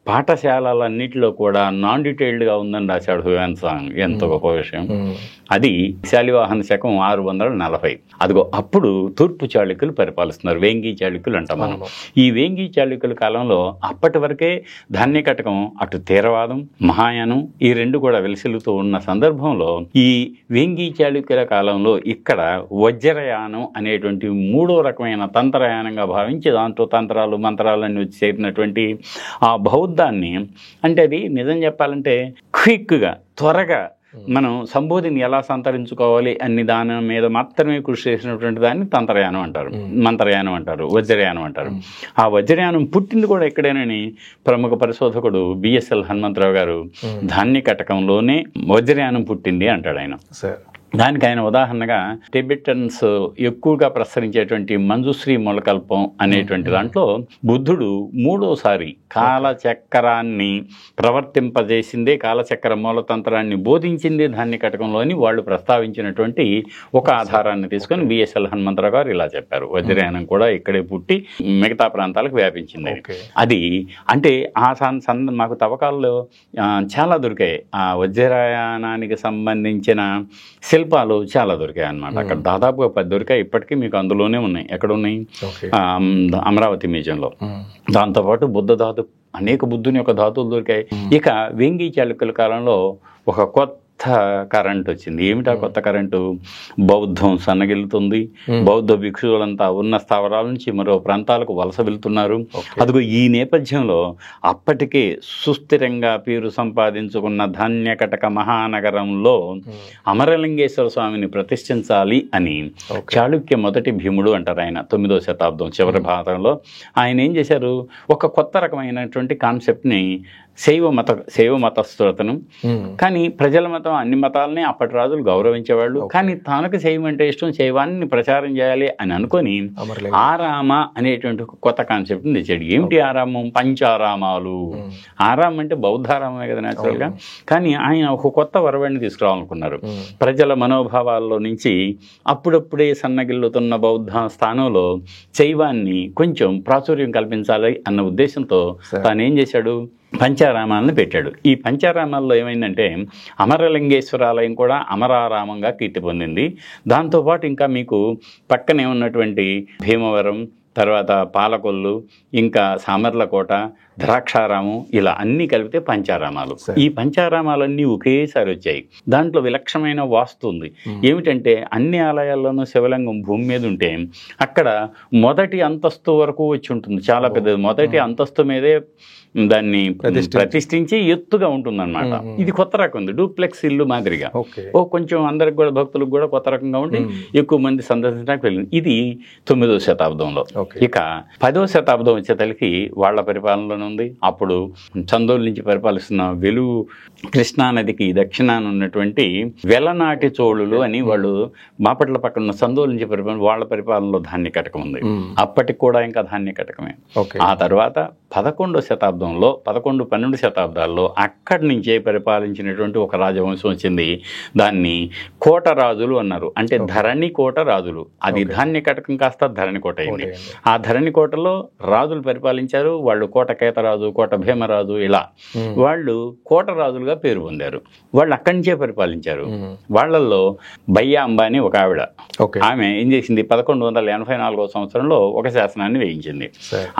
S2: పాఠశాలలన్నిటిలో కూడా నాన్ డీటెయిల్డ్గా ఉందని రాశాడు హ్యువాన్ సాంగ్. ఎంతో గొప్ప విషయం అది. శాలివాహన శకం 640. అదిగో అప్పుడు తూర్పు చాళుక్యులు పరిపాలిస్తున్నారు, వేంగి చాళుక్యులు అంటాం మనం. ఈ వేంగి చాళుక్యుల కాలంలో అప్పటి వరకే ధాన్య కటకం అటు తీరవాదం మహాయానం ఈ రెండు కూడా వెలిసిల్లుతూ ఉన్న సందర్భంలో ఈ వేంగి చాళుక్యుల కాలంలో ఇక్కడ వజ్రయానం అనేటువంటి 3వ రకమైన తంత్రయానంగా భావించి దాంట్లో తంత్రాలు మంత్రాలన్నీ వచ్చి చేరినటువంటి ఆ బౌద్ధాన్ని అంటే అది నిజం చెప్పాలంటే క్విక్గా త్వరగా మనం సంబోధిని ఎలా సంతరించుకోవాలి అన్ని దాని మీద మాత్రమే కృషి చేసినటువంటి దాన్ని తంత్రయానం అంటారు, మంత్రయానం అంటారు, వజ్రయానం అంటారు. ఆ వజ్రయానం పుట్టింది కూడా ఎక్కడేనని ప్రముఖ పరిశోధకుడు బిఎస్ఎల్ హనుమంతరావు గారు ధాన్య కటకంలోనే వజ్రయానం పుట్టింది అంటాడు ఆయన. దానికి ఆయన ఉదాహరణగా టిబెటన్స్ ఎక్కువగా ప్రసరించేటువంటి మంజుశ్రీ మూలకల్పం అనేటువంటి దాంట్లో బుద్ధుడు 3వసారి కాలచక్రాన్ని ప్రవర్తింపజేసిందే, కాలచక్ర మూలతంత్రాన్ని బోధించింది ధాన్య కటకంలో అని వాళ్ళు ప్రస్తావించినటువంటి ఒక ఆధారాన్ని తీసుకొని బిఎస్ఎల్ హనుమంతరావు గారు ఇలా చెప్పారు. వజ్రయానం కూడా ఇక్కడే పుట్టి మిగతా ప్రాంతాలకు వ్యాపించింది. అది అంటే ఆ మాకు తవ్వకాల్లో చాలా దొరికాయి. ఆ వజ్రయానానికి సంబంధించిన శిల్పాలు చాలా దొరికాయి అన్నమాట. అక్కడ దాదాపుగా 10 దొరికాయి. ఇప్పటికీ మీకు అందులోనే ఉన్నాయి. ఎక్కడ ఉన్నాయి? అమరావతి మ్యూజియంలో. దాంతోపాటు బుద్ధ ధాతు అనేక బుద్ధుని యొక్క ధాతువులు దొరికాయి. ఇక వేంగి చాళుక్యుల కాలంలో ఒక కొత్త కరెంట్ వచ్చింది. ఏమిటా కొత్త కరెంటు? బౌద్ధం సన్నగిల్లుతుంది. బౌద్ధ భిక్షువులంతా ఉన్న స్థావరాల నుంచి మరో ప్రాంతాలకు వలస వెళ్తున్నారు. అదిగో ఈ నేపథ్యంలో అప్పటికే సుస్థిరంగా పేరు సంపాదించుకున్న ధాన్య కటక మహానగరంలో అమరలింగేశ్వర స్వామిని ప్రతిష్ఠించాలి అని చాళుక్య మొదటి భీముడు అంటారు ఆయన. 9వ శతాబ్దం చివరి భాగంలో ఆయన ఏం చేశారు? ఒక కొత్త రకమైనటువంటి కాన్సెప్ట్ని శైవ మతస్థులతను, కానీ ప్రజల మతం అన్ని మతాలని అప్పటి రాజులు గౌరవించేవాళ్ళు. కానీ తనకు శైవం అంటే ఇష్టం, శైవాన్ని ప్రచారం చేయాలి అని అనుకొని ఆరామ అనేటువంటి ఒక కొత్త కాన్సెప్ట్ని తెచ్చాడు. ఏమిటి ఆరామం? పంచారామాలు. ఆరామం అంటే బౌద్ధారామమే కదా న్యాచురల్గా. కానీ ఆయన ఒక కొత్త వరవడిని తీసుకురావాలనుకున్నారు. ప్రజల మనోభావాల్లో నుంచి అప్పుడప్పుడే సన్నగిల్లుతున్న బౌద్ధ స్థానంలో శైవాన్ని కొంచెం ప్రాచుర్యం కల్పించాలి అన్న ఉద్దేశంతో తాను ఏం చేశాడు? పంచారామాలను పెట్టాడు. ఈ పంచారామాల్లో ఏమైందంటే అమరలింగేశ్వరాలయం కూడా అమరారామంగా కీర్తి పొందింది. దాంతోపాటు ఇంకా మీకు పక్కనే ఉన్నటువంటి భీమవరం, తర్వాత పాలకొల్లు, ఇంకా సామర్లకోట, ద్రాక్షారామం, ఇలా అన్నీ కలిపితే పంచారామాలు. ఈ పంచారామాలన్నీ ఒకేసారి వచ్చాయి. దాంట్లో విలక్షణమైన వాస్తు ఉంది. ఏమిటంటే అన్ని ఆలయాల్లోనూ శివలింగం భూమి మీద ఉంటే అక్కడ మొదటి అంతస్తు వరకు వచ్చి ఉంటుంది, చాలా పెద్దది. మొదటి అంతస్తు మీదే దాన్ని ప్రతిష్ఠించి ఎత్తుగా ఉంటుందన్నమాట. ఇది కొత్త రకం ఉంది, డూప్లెక్స్ ఇల్లు మాదిరిగా. కొంచెం అందరికి కూడా భక్తులకు కూడా కొత్త రకంగా ఉండి ఎక్కువ మంది సందర్శించడానికి వెళ్ళింది. ఇది 9వ శతాబ్దంలో. ఇక 10వ శతాబ్దం వచ్చేతలకి వాళ్ళ పరిపాలనలో ఉంది. అప్పుడు చందోలు నుంచి పరిపాలిస్తున్న వెలుగు కృష్ణా నదికి దక్షిణాన ఉన్నటువంటి వెలనాటి చోళులు అని వాళ్ళు బాపట్ల పక్కన ఉన్న చందోలు నుంచి వాళ్ళ పరిపాలనలో ధాన్య కటకం ఉంది. అప్పటికి కూడా ఇంకా ధాన్య కటకమే. ఆ తర్వాత 11వ శతాబ్దంలో 11-12 శతాబ్దాల్లో అక్కడి నుంచే పరిపాలించినటువంటి ఒక రాజవంశం వచ్చింది. దాన్ని కోటరాజులు అన్నారు. అంటే ధరణి కోట రాజులు. అది ధాన్య కటకం కాస్త ధరణి కోట అయింది. ఆ ధరణి కోటలో రాజులు పరిపాలించారు. వాళ్ళు కోట కేతరాజు, కోట భీమరాజు, ఇలా వాళ్ళు కోట రాజులుగా పేరు పొందారు. వాళ్ళు అక్కడి నుంచే పరిపాలించారు. వాళ్ళల్లో బయ్యాంబ అని ఒక ఆవిడ, ఆమె ఏం చేసింది, 1184వ సంవత్సరంలో ఒక శాసనాన్ని వేయించింది.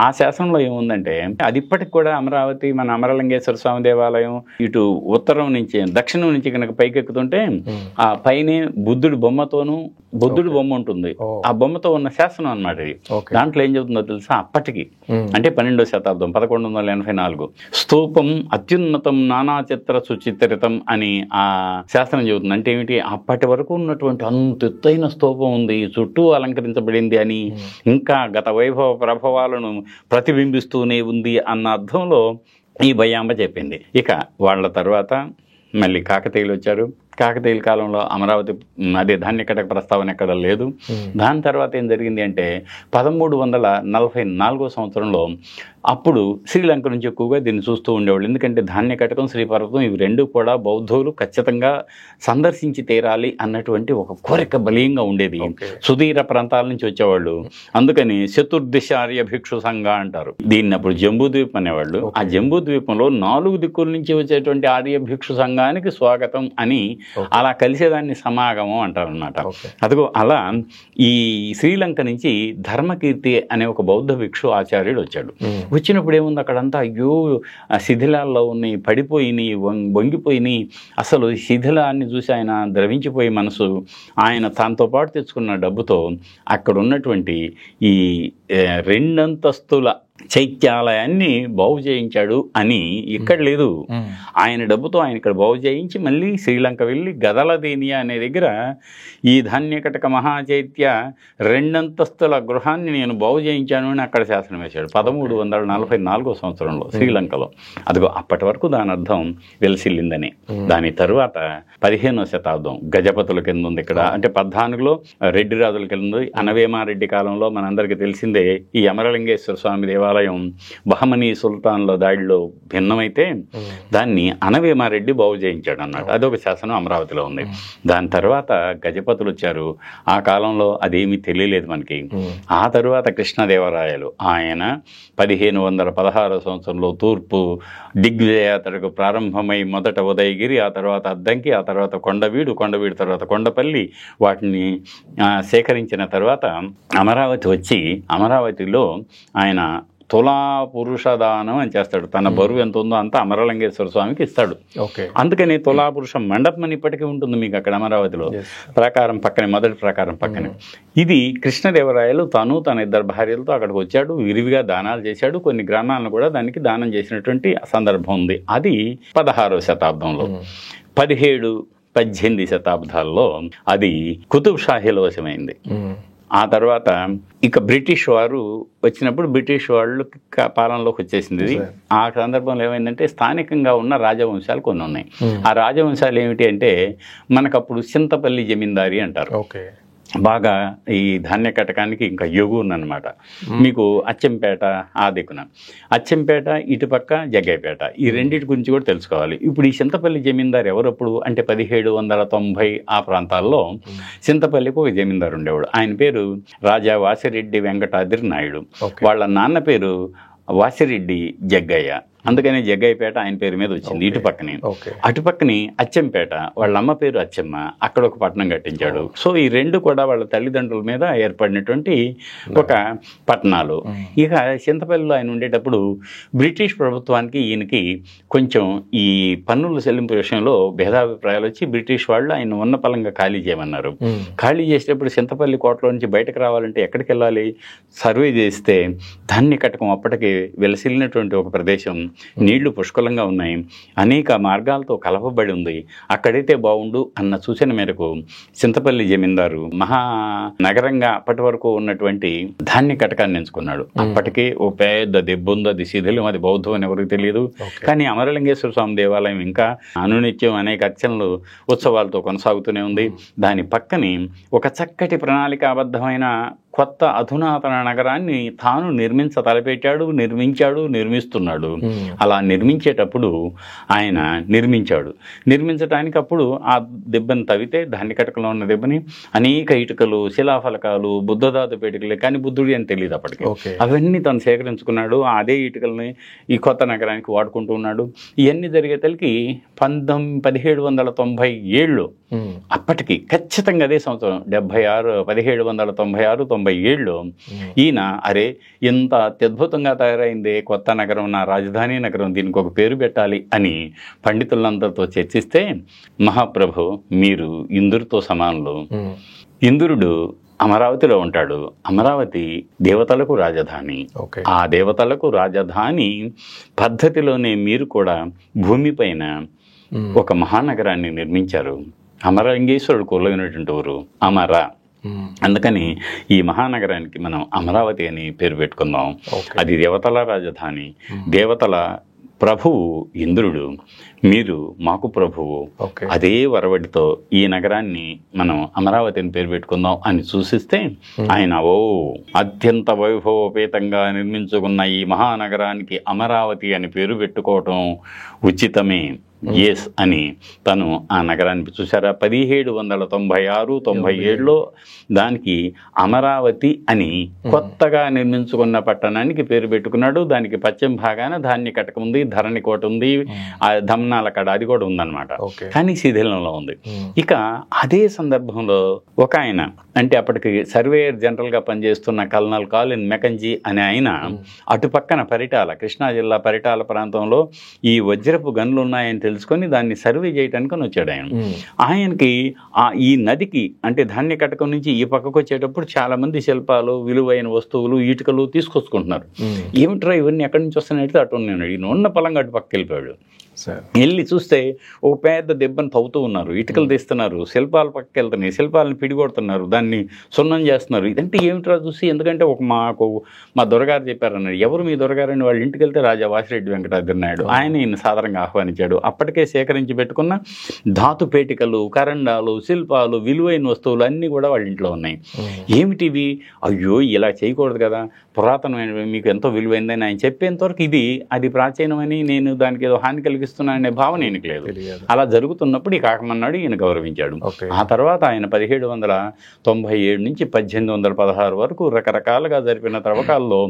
S2: ఆ శాసనంలో ఏముందంటే, అది ఇప్పటికి కూడా అమరావతి, మన అమరలింగేశ్వర స్వామి దేవాలయం ఇటు ఉత్తరం నుంచి దక్షిణం నుంచి కనుక పైకెక్కుతుంటే ఆ పైనే బుద్ధుడి బొమ్మ ఉంటుంది. ఆ బొమ్మతో ఉన్న శాసనం అన్నమాట ఇది. దాంట్లో ఏం చెబుతుందో తెలుసా, అప్పటికి అంటే 12వ శతాబ్దం 1184 స్తూపం అత్యున్నతం నానాచిత్ర సుచిత్రితం అని ఆ శాసనం చెబుతుంది. అంటే ఏమిటి, అప్పటి వరకు ఉన్నటువంటి అంత ఎత్తైన స్తూపం ఉంది, చుట్టూ అలంకరించబడింది అని, ఇంకా గత వైభవ ప్రభావాలను ప్రతిబింబిస్తూనే ఉంది అన్న అర్థంలో ఈ బయ్యాంబ చెప్పింది. ఇక వాళ్ళ తర్వాత మళ్ళీ కాకతీయులు వచ్చారు. కాకతీయుల కాలంలో అమరావతి అదే ధాన్య కటక ప్రస్తావన ఎక్కడ లేదు. దాని తర్వాత ఏం జరిగింది అంటే 1344వ సంవత్సరంలో అప్పుడు శ్రీలంక నుంచి ఎక్కువగా దీన్ని చూస్తూ ఉండేవాళ్ళు. ఎందుకంటే ధాన్య కటకం, శ్రీపర్వతం ఇవి రెండు కూడా బౌద్ధులు ఖచ్చితంగా సందర్శించి తీరాలి అన్నటువంటి ఒక కోరిక బలీయంగా ఉండేది. సుదీర ప్రాంతాల నుంచి వచ్చేవాళ్ళు. అందుకని చతుర్దిశార్య భిక్షు సంఘ అంటారు దీన్ని. అప్పుడు జంబూద్వీపం అనేవాళ్ళు. ఆ జంబూద్వీపంలో 4 దిక్కుల నుంచి వచ్చేటువంటి ఆర్య భిక్షు సంఘానికి స్వాగతం అని అలా కలిసేదాన్ని సమాగమం అంటారు అనమాట. అదిగో అలా ఈ శ్రీలంక నుంచి ధర్మకీర్తి అనే ఒక బౌద్ధ భిక్షు ఆచార్యుడు వచ్చాడు. వచ్చినప్పుడు ఏముంది, అక్కడంతా అయ్యో శిథిలాల్లో ఉన్నాయి, పడిపోయినాయి, వంగిపోయినాయి. అసలు శిథిలాన్ని చూసి ఆయన ద్రవించిపోయి మనసు, ఆయన తనతో పాటు తెచ్చుకున్న డబ్బుతో అక్కడ ఉన్నటువంటి ఈ 2 అంతస్తుల చైత్యాలయాన్ని బాగు చేయించాడు అని ఇక్కడ లేదు. ఆయన డబ్బుతో ఆయన ఇక్కడ బాగు చేయించి మళ్ళీ శ్రీలంక వెళ్ళి గదలదేనియా అనే దగ్గర ఈ ధాన్యకటక మహాచైత్య 2 అంతస్తుల గృహాన్ని నేను బాగు చేయించాను అని అక్కడ శాసనం వేశాడు 1344వ సంవత్సరంలో శ్రీలంకలో. అదిగో అప్పటి వరకు దాని అర్థం వెలసిల్లిందని. దాని తరువాత 15వ శతాబ్దం గజపతుల కింద ఉంది ఇక్కడ. అంటే 14లో రెడ్డి రాజుల కింద ఉంది. అనవేమారెడ్డి కాలంలో మనందరికీ తెలిసిందే ఈ అమరలింగేశ్వర స్వామి దేవాలయం బహమనీ సుల్తాన్ల దాడిలో భిన్నమైతే దాన్ని అనవేమారెడ్డి బాగు చేయించాడు అన్నట్టు. అదొక శాసనం అమరావతిలో ఉంది. దాని తర్వాత గజపతులు వచ్చారు. ఆ కాలంలో అదేమీ తెలియలేదు మనకి. ఆ తరువాత కృష్ణదేవరాయలు ఆయన 1516 సంవత్సరంలో తూర్పు దిగ్విజయాత్రకు ప్రారంభమై మొదట ఉదయగిరి, ఆ తర్వాత అద్దంకి, ఆ తర్వాత కొండవీడు తర్వాత కొండపల్లి వాటిని సేకరించిన తర్వాత అమరావతి వచ్చి అమరావతిలో ఆయన తులా పురుష దానం అని చేస్తాడు. తన బరువు ఎంత ఉందో అంతా అమరలింగేశ్వర స్వామికి ఇస్తాడు. అందుకని తులా పురుష మండపం అని ఇప్పటికీ ఉంటుంది మీకు అక్కడ అమరావతిలో. ప్రాకారం పక్కనే, మొదటి ప్రాకారం పక్కనే. ఇది కృష్ణదేవరాయలు తను తన 2 భార్యలతో అక్కడికి వచ్చాడు. విరివిగా దానాలు చేశాడు. కొన్ని గ్రామాలను కూడా దానికి దానం చేసినటువంటి సందర్భం ఉంది. అది 16వ శతాబ్దంలో. 17, 18 శతాబ్దాల్లో అది కుతుబ్ షాహీల వశమైంది. ఆ తర్వాత ఇక బ్రిటిష్ వారు వచ్చినప్పుడు బ్రిటిష్ వాళ్ళు పాలనలోకి వచ్చేసింది. ఆ సందర్భంలో ఏమైందంటే స్థానికంగా ఉన్న రాజవంశాలు కొన్ని ఉన్నాయి. ఆ రాజవంశాలు ఏమిటి అంటే మనకప్పుడు చింతపల్లి జమీందారీ అంటారు. బాగా ఈ ధాన్య కటకానికి ఇంకా ఎగువనమాట. మీకు అచ్చంపేట ఆ దిక్కున, అచ్చంపేట ఇటుపక్క జగ్గైపేట, ఈ రెండింటి గురించి కూడా తెలుసుకోవాలి. ఇప్పుడు ఈ చింతపల్లి జమీందారు ఎవరప్పుడు అంటే 1790 ఆ ప్రాంతాల్లో చింతపల్లికి ఒక జమీందారు ఉండేవాడు. ఆయన పేరు రాజా వాసిరెడ్డి వెంకటాద్రి నాయుడు. వాళ్ళ నాన్న పేరు వాసిరెడ్డి జగ్గయ్య. అందుకనే జగ్గయ్యపేట ఆయన పేరు మీద వచ్చింది. ఇటు పక్కనే అటుపక్కని అచ్చంపేట, వాళ్ళ అమ్మ పేరు అచ్చమ్మ, అక్కడ ఒక పట్టణం కట్టించాడు. సో ఈ రెండు కూడా వాళ్ళ తల్లిదండ్రుల మీద ఏర్పడినటువంటి ఒక పట్టణాలు. ఇక చింతపల్లిలో ఆయన ఉండేటప్పుడు బ్రిటిష్ ప్రభుత్వానికి ఈయనకి కొంచెం ఈ పన్నుల చెల్లింపు విషయంలో భేదాభిప్రాయాలు వచ్చి బ్రిటిష్ వాళ్ళు ఆయన ఉన్న పలంగా ఖాళీ చేయమన్నారు. ఖాళీ చేసేటప్పుడు చింతపల్లి కోటలో నుంచి బయటకు రావాలంటే ఎక్కడికి వెళ్ళాలి? సర్వే చేస్తే ధాన్యకటకం అప్పటికి వెలసిల్లినటువంటి ఒక ప్రదేశం, నీళ్లు పుష్కలంగా ఉన్నాయి, అనేక మార్గాలతో కలపబడి ఉంది, అక్కడైతే బాగుండు అన్న సూచన మేరకు చింతపల్లి జమీందారు మహానగరంగా అప్పటి వరకు ఉన్నటువంటి ధాన్య కటకాన్ని ఎంచుకున్నాడు. అప్పటికే ఓ పెద్ద దెబ్బ ఉంది, అది శిథిలం, అది బౌద్ధం అని ఎవరికి తెలియదు. కానీ అమరలింగేశ్వర స్వామి దేవాలయం ఇంకా అనునిత్యం అనేక అర్చనలు ఉత్సవాలతో కొనసాగుతూనే ఉంది. దాని పక్కనే ఒక చక్కటి ప్రణాళికాబద్ధమైన కొత్త అధునాతన నగరాన్ని తాను తలపెట్టాడు, నిర్మిస్తున్నాడు. అలా నిర్మించేటప్పుడు ఆయన నిర్మించడానికి అప్పుడు ఆ దెబ్బని తవ్వితే ధాన్య కటకంలో ఉన్న దెబ్బని అనేక ఇటుకలు, శిలాఫలకాలు, బుద్ధధాతు పేటికలు, కానీ బుద్ధుడి అని తెలియదు అప్పటికి. అవన్నీ తను సేకరించుకున్నాడు. అదే ఇటుకల్ని ఈ కొత్త నగరానికి వాడుకుంటూ ఉన్నాడు. ఇవన్నీ జరిగేతలకి 1797 అప్పటికి ఖచ్చితంగా అదే సంవత్సరం 1796 ఈయన అరే ఇంత అత్యద్భుతంగా తయారైందే కొత్త నగరం, నా రాజధాని నగరం, దీనికి ఒక పేరు పెట్టాలి అని పండితులందరితో చర్చిస్తే, మహాప్రభు మీరు ఇంద్రుడితో సమానులు. ఇంద్రుడు అమరావతిలో ఉంటాడు. అమరావతి దేవతలకు రాజధాని. ఆ దేవతలకు రాజధాని పద్ధతిలోనే మీరు కూడా భూమిపైన ఒక మహానగరాన్ని నిర్మించారు. అమరలింగేశ్వరుడు కొలువైనటువంటి ఊరు అమర. అందుకని ఈ మహానగరానికి మనం అమరావతి అని పేరు పెట్టుకుందాం. అది దేవతల రాజధాని, దేవతల ప్రభువు ఇంద్రుడు, మీరు మాకు ప్రభువు. అదే వరవడితో ఈ నగరాన్ని మనం అమరావతి అని పేరు పెట్టుకుందాం అని సూచిస్తే ఆయన అత్యంత వైభవోపేతంగా నిర్మించుకున్న ఈ మహానగరానికి అమరావతి అని పేరు పెట్టుకోవటం ఉచితమే, ఎస్ అని తను ఆ నగరాన్ని చూసారా 1796-97లో దానికి అమరావతి అని కొత్తగా నిర్మించుకున్న పట్టణానికి పేరు పెట్టుకున్నాడు. దానికి పశ్చిమ భాగాన ధాన్య కటకం ఉంది, ధరణి కోట ఉంది, ఆ ధమ్నాల కడ అది కూడా ఉందన్నమాట. కానీ శిథిలంలో ఉంది. ఇక అదే సందర్భంలో ఒక ఆయన, అంటే అప్పటికి సర్వేయర్ జనరల్గా పనిచేస్తున్న కల్నల్ కాలిన్ మెకంజీ అనే ఆయన అటుపక్కన పరిటాల, కృష్ణా జిల్లా పరిటాల ప్రాంతంలో ఈ వజ్రపు గనులు ఉన్నాయని తెలుసుకొని దాన్ని సర్వే చేయడానికి వచ్చాడు ఆయన. ఆయనకి ఈ నదికి అంటే ధాన్య కటకం నుంచి ఈ పక్కకు వచ్చేటప్పుడు చాలా మంది శిల్పాలు, విలువైన వస్తువులు, ఇటుకలు తీసుకొచ్చుకుంటున్నారు. ఏమిట్రా ఇవన్నీ ఎక్కడి నుంచి వస్తున్నాయంటే అటు ఉన్నాడు. ఈయన ఉన్న పలంగా అటు పక్కకి వెళ్ళిపోయాడు. వెళ్ళి చూస్తే ఒక పెద్ద దెబ్బను తవ్వుతూ ఉన్నారు, ఇటుకలు తీస్తున్నారు, శిల్పాలు పక్కకి వెళ్తున్నాయి, శిల్పాలను పిడిగొడుతున్నారు, దాన్ని సున్నం చేస్తున్నారు. ఇదంటే ఏమిట్రా చూసి, ఎందుకంటే మా దొరగారు చెప్పారన్నారు. ఎవరు మీ దొరగారని వాళ్ళ ఇంటికి వెళ్తే రాజా వాసిరెడ్డి వెంకటాద్రి నాయుడు, ఆయన ఈయన సాధారణంగా ఆహ్వానించాడు. అప్పటికే సేకరించి పెట్టుకున్న ధాతు పేటికలు, కరండాలు, శిల్పాలు, విలువైన వస్తువులు అన్నీ కూడా వాళ్ళ ఇంట్లో ఉన్నాయి. ఏమిటివి? అయ్యో ఇలా చేయకూడదు కదా, పురాతనమైన మీకు ఎంతో విలువైందని ఆయన చెప్పేంతవరకు అది ప్రాచీనమని, నేను దానికి ఏదో హాని కలిగిస్తున్నాననే భావన ఈయనకి లేదు. అలా జరుగుతున్నప్పుడు ఈ కాకమన్నాడు ఈయన గౌరవించాడు. ఆ తర్వాత ఆయన 1797 నుంచి 1816 వరకు రకరకాలుగా జరిపిన త్రవ్వకాల్లో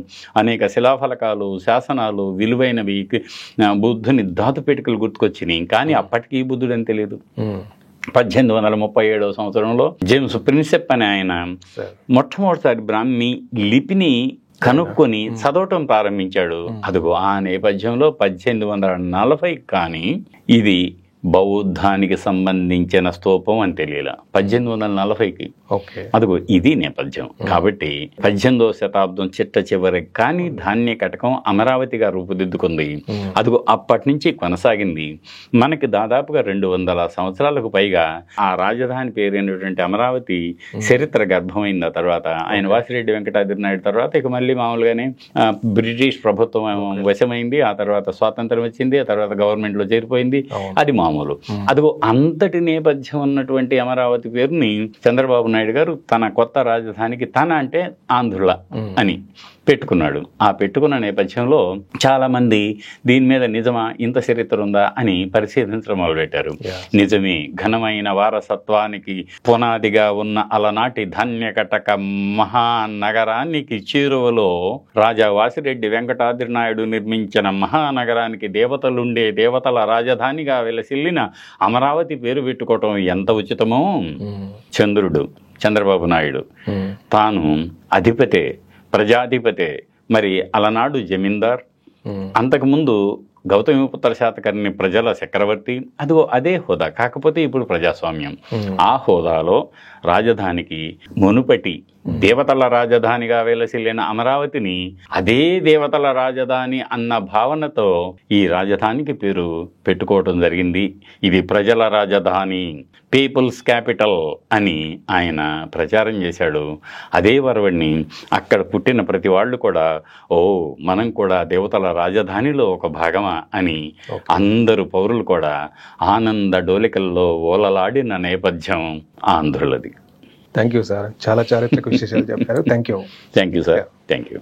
S2: అనేక శిలాఫలకాలు, శాసనాలు, విలువైనవి, బుద్ధుని ధాతు పేటికలు గుర్తుకొచ్చినాయి. కానీ అప్పటికీ బుద్ధుడు అని తెలియదు. 1837 సంవత్సరంలో జేమ్స్ ప్రిన్సెప్ అనే ఆయన మొట్టమొదటిసారి బ్రాహ్మీ లిపిని కనుక్కొని చదవటం ప్రారంభించాడు. అదిగో ఆ నేపథ్యంలో 1840 కానీ ఇది బౌద్ధానికి సంబంధించిన స్తూపం అని తెలియలా 1840కి. అదిగో ఇది నేపథ్యం. కాబట్టి 18వ శతాబ్దం చిట్ట చివరికి కానీ ధాన్య కటకం అమరావతిగా రూపుదిద్దుకుంది. అదిగో అప్పటి నుంచి కొనసాగింది. మనకి దాదాపుగా 200 సంవత్సరాలకు పైగా ఆ రాజధాని పేరైనటువంటి అమరావతి చరిత్ర గర్భమైన తర్వాత ఆయన వాసిరెడ్డి వెంకటాద్రి నాయుడు తర్వాత ఇక మళ్ళీ మామూలుగానే బ్రిటిష్ ప్రభుత్వం వశమైంది. ఆ తర్వాత స్వాతంత్రం వచ్చింది. ఆ తర్వాత గవర్నమెంట్లో చేరిపోయింది. అది మామూలు. మామూలు. అదిగో అంతటి నేపథ్యం ఉన్నటువంటి అమరావతి పేరుని చంద్రబాబు నాయుడు గారు తన కొత్త రాజధానికి, తన అంటే ఆంధ్రుల అని పెట్టుకున్నాడు. ఆ పెట్టుకున్న నేపథ్యంలో చాలా మంది దీని మీద నిజమా, ఇంత చరిత్ర ఉందా అని పరిశీలించడం మొదలుపెట్టారు. నిజమే, ఘనమైన వారసత్వానికి పునాదిగా ఉన్న అలనాటి ధాన్యకటక మహానగరానికి చేరువలో రాజా వాసిరెడ్డి వెంకటాద్రి నాయుడు నిర్మించిన మహానగరానికి దేవతలుండే దేవతల రాజధానిగా వెలసిల్లిన అమరావతి పేరు పెట్టుకోవటం ఎంత ఉచితమో. చంద్రబాబు నాయుడు తాను అధిపతే, ప్రజాధిపతే, మరి అలనాడు జమీందార్, అంతకుముందు గౌతమిపుత్ర శాతకర్ణి ప్రజల చక్రవర్తి, అదిగో అదే హోదా. కాకపోతే ఇప్పుడు ప్రజాస్వామ్యం. ఆ హోదాలో రాజధానికి మునుపటి దేవతల రాజధానిగా వెలసిల్లిన అమరావతిని అదే దేవతల రాజధాని అన్న భావనతో ఈ రాజధానికి పేరు పెట్టుకోవటం జరిగింది. ఇది ప్రజల రాజధాని, పీపుల్స్ క్యాపిటల్ అని ఆయన ప్రచారం చేశాడు. అదే వరవడిని అక్కడ పుట్టిన ప్రతి వాళ్ళు కూడా, ఓ మనం కూడా దేవతల రాజధానిలో ఒక భాగమా అని అందరూ పౌరులు కూడా ఆనంద డోలికల్లో ఓలలాడిన నేపథ్యం ఆంధ్రులది.
S1: థ్యాంక్ యూ సార్, చాలా చారిత్రక విశేషాలు చెప్పారు. Thank you
S2: sir, thank you.